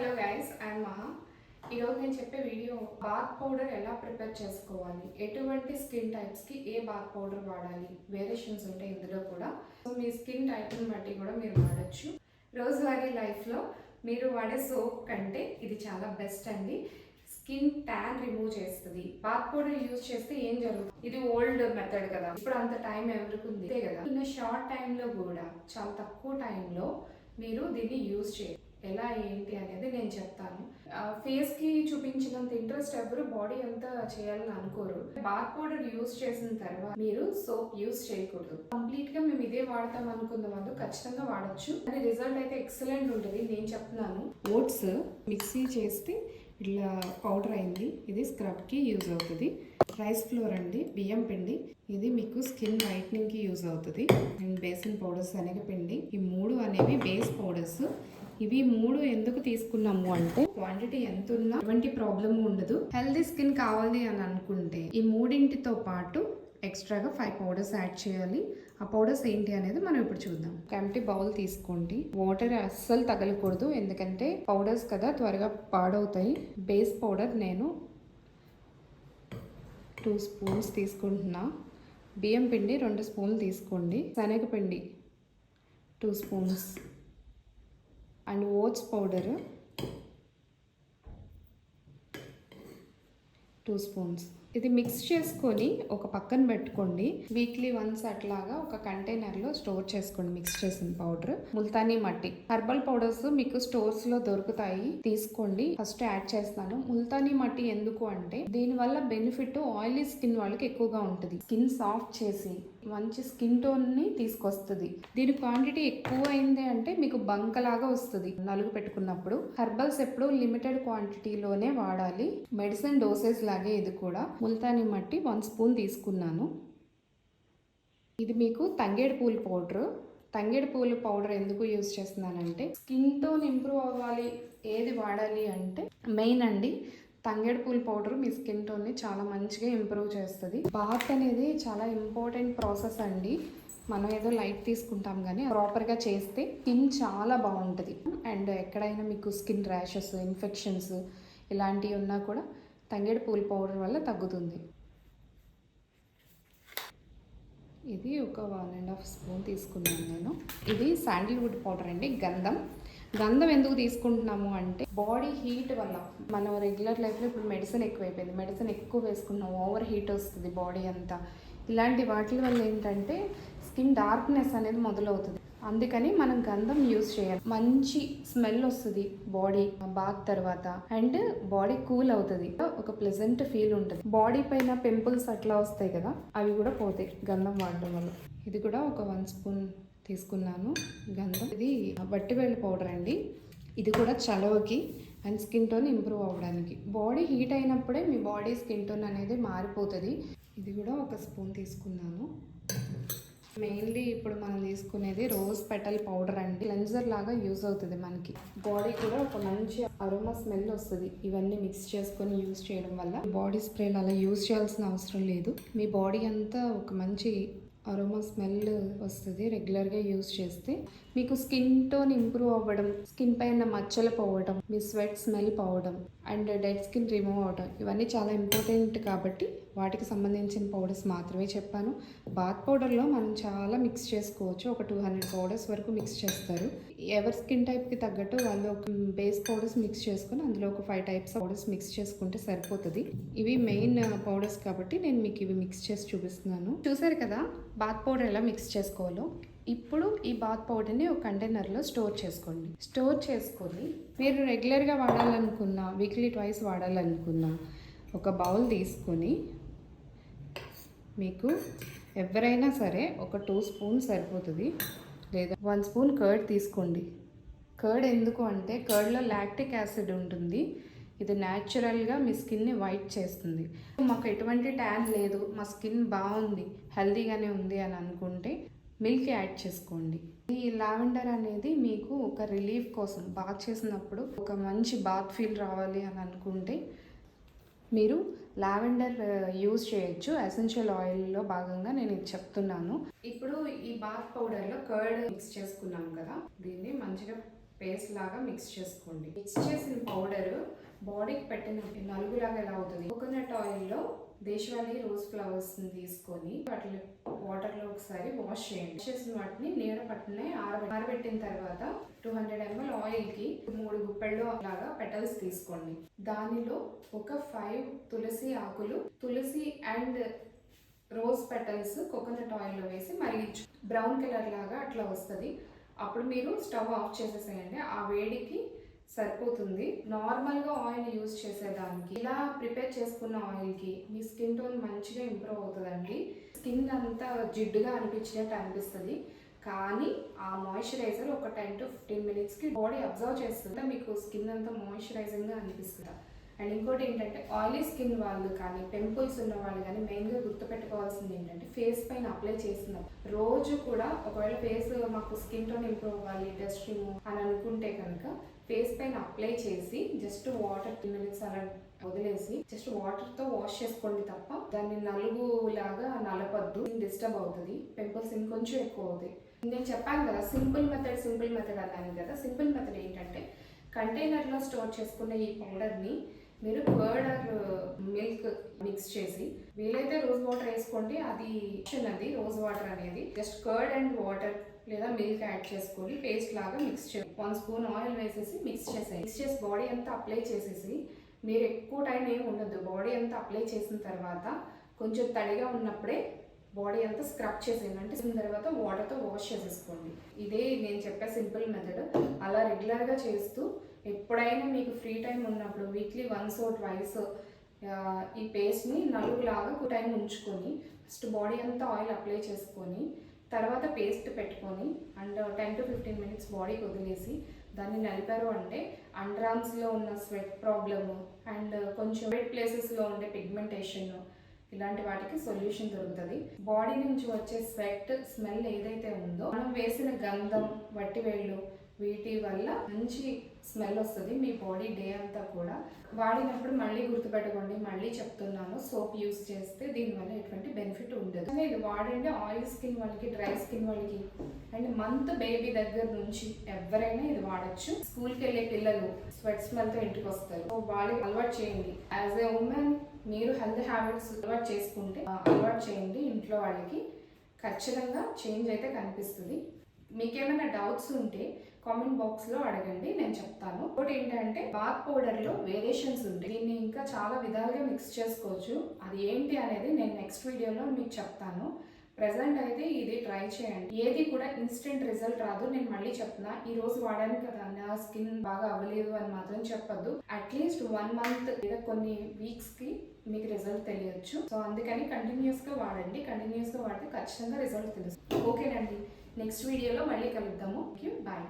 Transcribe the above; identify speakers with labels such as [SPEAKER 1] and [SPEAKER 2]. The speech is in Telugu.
[SPEAKER 1] హలో గైస్, ఐఎమ్ మహా. ఈరోజు నేను చెప్పే వీడియో బాత్ పౌడర్ ఎలా ప్రిపేర్ చేసుకోవాలి, ఎటువంటి స్కిన్ టైప్స్కి ఏ బాత్ పౌడర్ వాడాలి, వేరియేషన్స్ ఉంటాయి ఇందులో కూడా. సో మీ స్కిన్ టైప్ని బట్టి కూడా మీరు వాడచ్చు. రోజువారీ లైఫ్లో మీరు వాడే సోప్ కంటే ఇది చాలా బెస్ట్ అండి. స్కిన్ ట్యాన్ రిమూవ్ చేస్తుంది. బాత్ పౌడర్ యూజ్ చేస్తే ఏం జరుగుతుంది? ఇది ఓల్డ్ మెథడ్ కదా, ఇప్పుడు అంత టైం ఎవరికి ఉంది కదా. ఇన్న షార్ట్ టైంలో కూడా, చాలా తక్కువ టైంలో మీరు దీన్ని యూజ్ చేయాలి. ఎలా ఏంటి అనేది నేను చెప్తాను. ఫేస్కి చూపించినంత ఇంట్రెస్ట్ ఎవరు బాడీ అంతా చేయాలని అనుకోరు. బాత్ పౌడర్ యూజ్ చేసిన తర్వాత మీరు సోప్ యూజ్ చేయకూడదు. కంప్లీట్గా మేము ఇదే వాడతాం అనుకున్న వాళ్ళు ఖచ్చితంగా వాడచ్చు. అది రిజల్ట్ అయితే ఎక్సలెంట్ ఉంటుంది. నేను చెప్తున్నాను. ఓట్స్ మిక్సీ చేస్తే ఇట్లా పౌడర్ అయింది. ఇది స్క్రబ్కి యూజ్ అవుతుంది. రైస్ ఫ్లోర్ అండి, బియ్యం పిండి. ఇది మీకు స్కిన్ వైట్నింగ్కి యూజ్ అవుతుంది. అండ్ బేసిన్ పౌడర్స్, శనగపిండి. ఈ మూడు అనేవి బేస్ పౌడర్స్. ఇవి మూడు ఎందుకు తీసుకున్నాము అంటే క్వాంటిటీ ఎంత ఉన్నా ఎటువంటి ప్రాబ్లం ఉండదు. హెల్దీ స్కిన్ కావాలి అని అనుకుంటే ఈ మూడింటితో పాటు ఎక్స్ట్రాగా 5 పౌడర్స్ యాడ్ చేయాలి. ఆ పౌడర్స్ ఏంటి అనేది మనం ఇప్పుడు చూద్దాం. ఎంప్టీ బౌల్ తీసుకోండి. వాటర్ అస్సలు తగలకూడదు, ఎందుకంటే పౌడర్స్ కదా త్వరగా పాడవుతాయి. బేస్ పౌడర్ నేను 2 స్పూన్స్ తీసుకుంటున్నా. బియ్యం పిండి 2 స్పూన్లు తీసుకోండి. శనగపిండి 2 spoons and oats powder 2 spoons. ఇది మిక్స్ చేసుకొని ఒక పక్కన పెట్టుకోండి. వీక్లీ వన్స్ అట్లాగా ఒక కంటైనర్లో స్టోర్ చేసుకోండి మిక్స్ చేసిన పౌడర్. ముల్తానీ మట్టి, హెర్బల్ పౌడర్స్ మీకు స్టోర్స్లో దొరుకుతాయి, తీసుకోండి. ఫస్ట్ యాడ్ చేస్తాను. ముల్తానీ మట్టి ఎందుకు అంటే దీనివల్ల బెనిఫిట్ ఆయిలీ స్కిన్ వాళ్ళకి ఎక్కువగా ఉంటుంది. స్కిన్ సాఫ్ట్ చేసి మంచి స్కిన్ టోన్ని తీసుకొస్తుంది. దీని క్వాంటిటీ ఎక్కువ అయింది అంటే మీకు బంకలాగా వస్తుంది నలుగు పెట్టుకున్నప్పుడు. హెర్బల్స్ ఎప్పుడు లిమిటెడ్ క్వాంటిటీలోనే వాడాలి. మెడిసిన్ డోసేజ్ లాగే ఇది కూడా. ముల్తానీ మట్టి 1 స్పూన్ తీసుకున్నాను. ఇది మీకు తంగేడు పూల పౌడర్. తంగేడు పూల పౌడర్ ఎందుకు యూజ్ చేస్తున్నానంటే స్కిన్ టోన్ ఇంప్రూవ్ అవ్వాలి. ఏది వాడాలి అంటే మెయిన్ అండి తంగేడు పూల పౌడర్ మీ స్కిన్ టోన్ని చాలా మంచిగా ఇంప్రూవ్ చేస్తుంది. బాత్ అనేది చాలా ఇంపార్టెంట్ ప్రాసెస్ అండి. మనం ఏదో లైట్ తీసుకుంటాం కానీ ప్రాపర్గా చేస్తే స్కిన్ చాలా బాగుంటుంది. అండ్ ఎక్కడైనా మీకు స్కిన్ ర్యాషెస్, ఇన్ఫెక్షన్స్ ఇలాంటివి ఉన్నా కూడా తంగేడు పూల పౌడర్ వల్ల తగ్గుతుంది. ఇది ఒక 1.5 స్పూన్ తీసుకున్నాను నేను. ఇది శాండిల్వుడ్ పౌడర్ అండి, గంధం. గంధం ఎందుకు తీసుకుంటున్నాము అంటే బాడీ హీట్ వల్ల. మనం రెగ్యులర్ లైఫ్లో ఇప్పుడు మెడిసిన్ ఎక్కువైపోయింది. మెడిసిన్ ఎక్కువ వేసుకున్నాం, ఓవర్ హీట్ వస్తుంది బాడీ అంతా. ఇలాంటి వాటి వల్ల ఏంటంటే స్కిన్ డార్క్నెస్ అనేది మొదలవుతుంది. అందుకని మనం గంధం యూజ్ చేయాలి. మంచి స్మెల్ వస్తుంది బాడీ బాత్ తర్వాత. అండ్ బాడీ కూల్ అవుతుంది, ఒక ప్లెజెంట్ ఫీల్ ఉంటుంది. బాడీ పైన పింపుల్స్ అట్లా వస్తాయి కదా, అవి కూడా పోతాయి గంధం వాడడం వల్ల. ఇది కూడా ఒక 1 స్పూన్ తీసుకున్నాను గంధం. ఇది వట్టివేళ్ళ పౌడర్ అండి. ఇది కూడా చలవకి అండ్ స్కిన్ టోన్ ఇంప్రూవ్ అవ్వడానికి. బాడీ హీట్ అయినప్పుడే మీ బాడీ స్కిన్ టోన్ అనేది మారిపోతుంది. ఇది కూడా 1 స్పూన్ తీసుకున్నాను. మెయిన్లీ ఇప్పుడు మనం తీసుకునేది రోజ్ పెటల్ పౌడర్ అండి. క్లెన్జర్ లాగా యూజ్ అవుతుంది మనకి. బాడీ కూడా ఒక మంచి అరోమా స్మెల్ వస్తుంది ఇవన్నీ మిక్స్ చేసుకొని యూజ్ చేయడం వల్ల. బాడీ స్ప్రేలు అలా యూజ్ చేయాల్సిన అవసరం లేదు. మీ బాడీ అంతా ఒక మంచి అరోమా స్మెల్ వస్తుంది రెగ్యులర్గా యూజ్ చేస్తే. మీకు స్కిన్ టోన్ ఇంప్రూవ్ అవ్వడం, స్కిన్ పైన మచ్చలు పోవడం, మీ స్వెట్ స్మెల్ పోవడం అండ్ డెడ్ స్కిన్ రిమూవ్ అవడం ఇవన్నీ చాలా ఇంపార్టెంట్ కాబట్టి వాటికి సంబంధించిన పౌడర్స్ మాత్రమే చెప్పాను. బాత్ పౌడర్లో మనం చాలా మిక్స్ చేసుకోవచ్చు. ఒక 200 పౌడర్స్ వరకు మిక్స్ చేస్తారు. ఎవరి స్కిన్ టైప్కి తగ్గట్టు వాళ్ళు ఒక బేస్ పౌడర్స్ మిక్స్ చేసుకొని అందులో ఒక 5 టైప్స్ పౌడర్స్ మిక్స్ చేసుకుంటే సరిపోతుంది. ఇవి మెయిన్ పౌడర్స్ కాబట్టి నేను మీకు ఇవి మిక్స్ చేసి చూపిస్తున్నాను. చూసారు కదా బాత్ పౌడర్ ఎలా మిక్స్ చేసుకోవాలో. ఇప్పుడు ఈ బాత్ పౌడర్ని ఒక కంటైనర్లో స్టోర్ చేసుకోండి. స్టోర్ చేసుకొని మీరు రెగ్యులర్గా వాడాలనుకున్నా, వీక్లీ 2 వాడాలనుకున్నా ఒక బౌల్ తీసుకొని, మీకు ఎవరైనా సరే ఒక 2 స్పూన్స్ సరిపోతుంది, లేదా 1 స్పూన్ కర్డ్ తీసుకోండి. కర్డ్ ఎందుకు అంటే కర్డ్లో లాక్టిక్ యాసిడ్ ఉంటుంది. ఇది న్యాచురల్గా మీ స్కిన్ని వైట్ చేస్తుంది. మాకు ఎటువంటి ట్యాన్ లేదు, మా స్కిన్ బాగుంది, హెల్తీగానే ఉంది అని అనుకుంటే మిల్క్ యాడ్ చేసుకోండి. ఈ లావెండర్ అనేది మీకు ఒక రిలీఫ్ కోసం బాత్ చేసినప్పుడు ఒక మంచి బాత్ ఫీల్ రావాలి అని అనుకుంటే మీరు లావెండర్ యూజ్ చేయొచ్చు. ఎసెన్షియల్ ఆయిల్లో భాగంగా నేను ఇది చెప్తున్నాను. ఇప్పుడు ఈ బాత్ పౌడర్లో కర్డ్ మిక్స్ చేసుకున్నాం కదా, దీన్ని మంచిగా పేస్ట్ లాగా మిక్స్ చేసుకోండి. మిక్స్ చేసిన పౌడర్ బాడీకి పెట్టిన నలుగులాగా ఎలా అవుతుంది. కోకోనట్ ఆయిల్లో దేశవాళీ రోజ్ ఫ్లవర్స్ తీసుకొని వాటిని వాటర్లో ఒకసారి వాష్ చేయండి. వాష్ చేసిన వాటిని నీడ పట్టునే ఆరబెట్టిన తర్వాత 200 ml ఆయిల్కి 3 గుప్పెళ్ళు లాగా పెటల్స్ తీసుకోండి. దానిలో ఒక 5 తులసి ఆకులు, తులసి అండ్ రోజ్ పెటల్స్ కోకోనట్ ఆయిల్లో వేసి మరిగించు. బ్రౌన్ కలర్ లాగా అట్లా వస్తుంది. అప్పుడు మీరు స్టవ్ ఆఫ్ చేసేసేయండి. ఆ వేడికి సరిపోతుంది. నార్మల్గా ఆయిల్ యూజ్ చేసేదానికి ఇలా ప్రిపేర్ చేసుకున్న ఆయిల్కి మీ స్కిన్ టోన్ మంచిగా ఇంప్రూవ్ అవుతుందండి. స్కిన్ అంతా జిడ్డుగా అనిపించినట్టు అనిపిస్తుంది, కానీ ఆ మాయిశ్చరైజర్ ఒక 10 to 15 minutesకి బాడీ అబ్జర్వ్ చేస్తుంటే మీకు స్కిన్ అంతా మాయిశ్చరైజింగ్గా అనిపిస్తుంది. అండ్ ఇంకోటి ఏంటంటే ఆయిలీ స్కిన్ వాళ్ళు కానీ పింపుల్స్ ఉన్న వాళ్ళు కానీ మెయిన్గా గుర్తుపెట్టుకోవాల్సింది ఏంటంటే ఫేస్ పైన అప్లై చేసిన రోజు కూడా ఒకవేళ ఫేస్ మాకు స్కిన్ టోన్ ఇంప్రూవ్ అవ్వాలి, డస్ట్ రిమూవ్ అని అనుకుంటే కనుక ఫేస్ పైన అప్లై చేసి జస్ట్ వాటర్ 10 minutes అలా వదిలేసి జస్ట్ వాటర్తో వాష్ చేసుకోండి తప్ప దాన్ని నలుగులాగా నలపద్దు. డిస్టర్బ్ అవుతుంది, పింపుల్స్ ఇంకొంచెం ఎక్కువ అవుతాయి. నేను చెప్పాను కదా సింపుల్ మెథడ్ అన్నాను కదా. సింపుల్ మెథడ్ ఏంటంటే కంటైనర్లో స్టోర్ చేసుకున్న ఈ పౌడర్ని మీరు కర్డ్ ఆర్ మిల్క్ మిక్స్ చేసి, వీలైతే రోజ్ వాటర్ వేసుకోండి, అది రోజ్ వాటర్ అనేది జస్ట్ కర్డ్ అండ్ వాటర్ లేదా మిల్క్ యాడ్ చేసుకొని పేస్ట్ లాగా మిక్స్ చేయండి. 1 స్పూన్ ఆయిల్ వేసేసి మిక్స్ చేసి బాడీ అంతా అప్లై చేసేసి, మీరు ఎక్కువ టైం ఏమి ఉండదు. బాడీ అంతా అప్లై చేసిన తర్వాత కొంచెం తడిగా ఉన్నప్పుడే బాడీ అంతా స్క్రబ్ చేసేయండి. అంటే తర్వాత వాటర్తో వాష్ చేసేసుకోండి. ఇదే నేను చెప్పే సింపుల్ మెథడ్. అలా రెగ్యులర్గా చేస్తూ ఎప్పుడైనా మీకు ఫ్రీ టైం ఉన్నప్పుడు వీక్లీ 1 or 2 ఈ పేస్ట్ని నలుగులాగా టైం ఉంచుకొని ఫస్ట్ బాడీ అంతా ఆయిల్ అప్లై చేసుకొని తర్వాత పేస్ట్ పెట్టుకొని అండ్ 10 to 15 minutes బాడీకి వదిలేసి దాన్ని నలిపారు అంటే అండర్ ఆర్మ్స్లో ఉన్న స్వెట్ ప్రాబ్లము అండ్ కొంచెం వెట్ ప్లేసెస్లో ఉండే పిగ్మెంటేషన్ ఇలాంటి వాటికి సొల్యూషన్ దొరుకుతుంది. బాడీ నుంచి వచ్చే స్వెట్ స్మెల్ ఏదైతే ఉందో మనం వేసిన గంధం, వట్టివేళ్ళు వీటి వల్ల మంచి స్మెల్ వస్తుంది మీ బాడీ డే అంతా కూడా. వాడినప్పుడు మళ్ళీ గుర్తుపెట్టుకోండి, మళ్ళీ చెప్తున్నాను, సోప్ యూస్ చేస్తే దీనివల్ల ఎటువంటి బెనిఫిట్ ఉండదు. ఇది వాడండి ఆయిల్ స్కిన్ వాళ్ళకి, డ్రై స్కిన్ వాళ్ళకి అండ్ మంత్ బేబీ దగ్గర నుంచి ఎవరైనా ఇది వాడచ్చు. స్కూల్కి వెళ్ళే పిల్లలు స్వెట్ స్మెల్తో ఇంటికి వస్తారు, సో వాళ్ళకి అలవాటు చేయండి. యాజ్ ఏ ఉమెన్ మీరు హెల్త్ హ్యాబిట్స్ అలవాటు చేసుకుంటే అలవాటు చేయండి ఇంట్లో వాళ్ళకి, ఖచ్చితంగా చేంజ్ అయితే కనిపిస్తుంది. మీకేమైనా డౌట్స్ ఉంటే కామెంట్ బాక్స్లో అడగండి, నేను చెప్తాను. ఇంకోటి ఏంటంటే బాత్ పౌడర్లో వేరియేషన్స్ ఉంటాయి, దీన్ని ఇంకా చాలా విధాలుగా మిక్స్ చేసుకోవచ్చు. అది ఏంటి అనేది నేను నెక్స్ట్ వీడియోలో మీకు చెప్తాను. ప్రెజెంట్ అయితే ఇది ట్రై చేయండి. ఏది కూడా ఇన్స్టెంట్ రిజల్ట్ రాదు. నేను మళ్ళీ చెప్తున్నా, ఈ రోజు వాడాను కదా నా స్కిన్ బాగా అవ్వలేదు అని మాత్రం చెప్పొద్దు. అట్లీస్ట్ 1 month లేదా కొన్ని వీక్స్కి మీకు రిజల్ట్ తెలియచ్చు. సో అందుకని కంటిన్యూస్గా వాడండి. కంటిన్యూస్గా వాడితే ఖచ్చితంగా రిజల్ట్ తెలుస్తుంది. ఓకేనండి, నెక్స్ట్ వీడియోలో మళ్ళీ కలుద్దాము. బాయ్.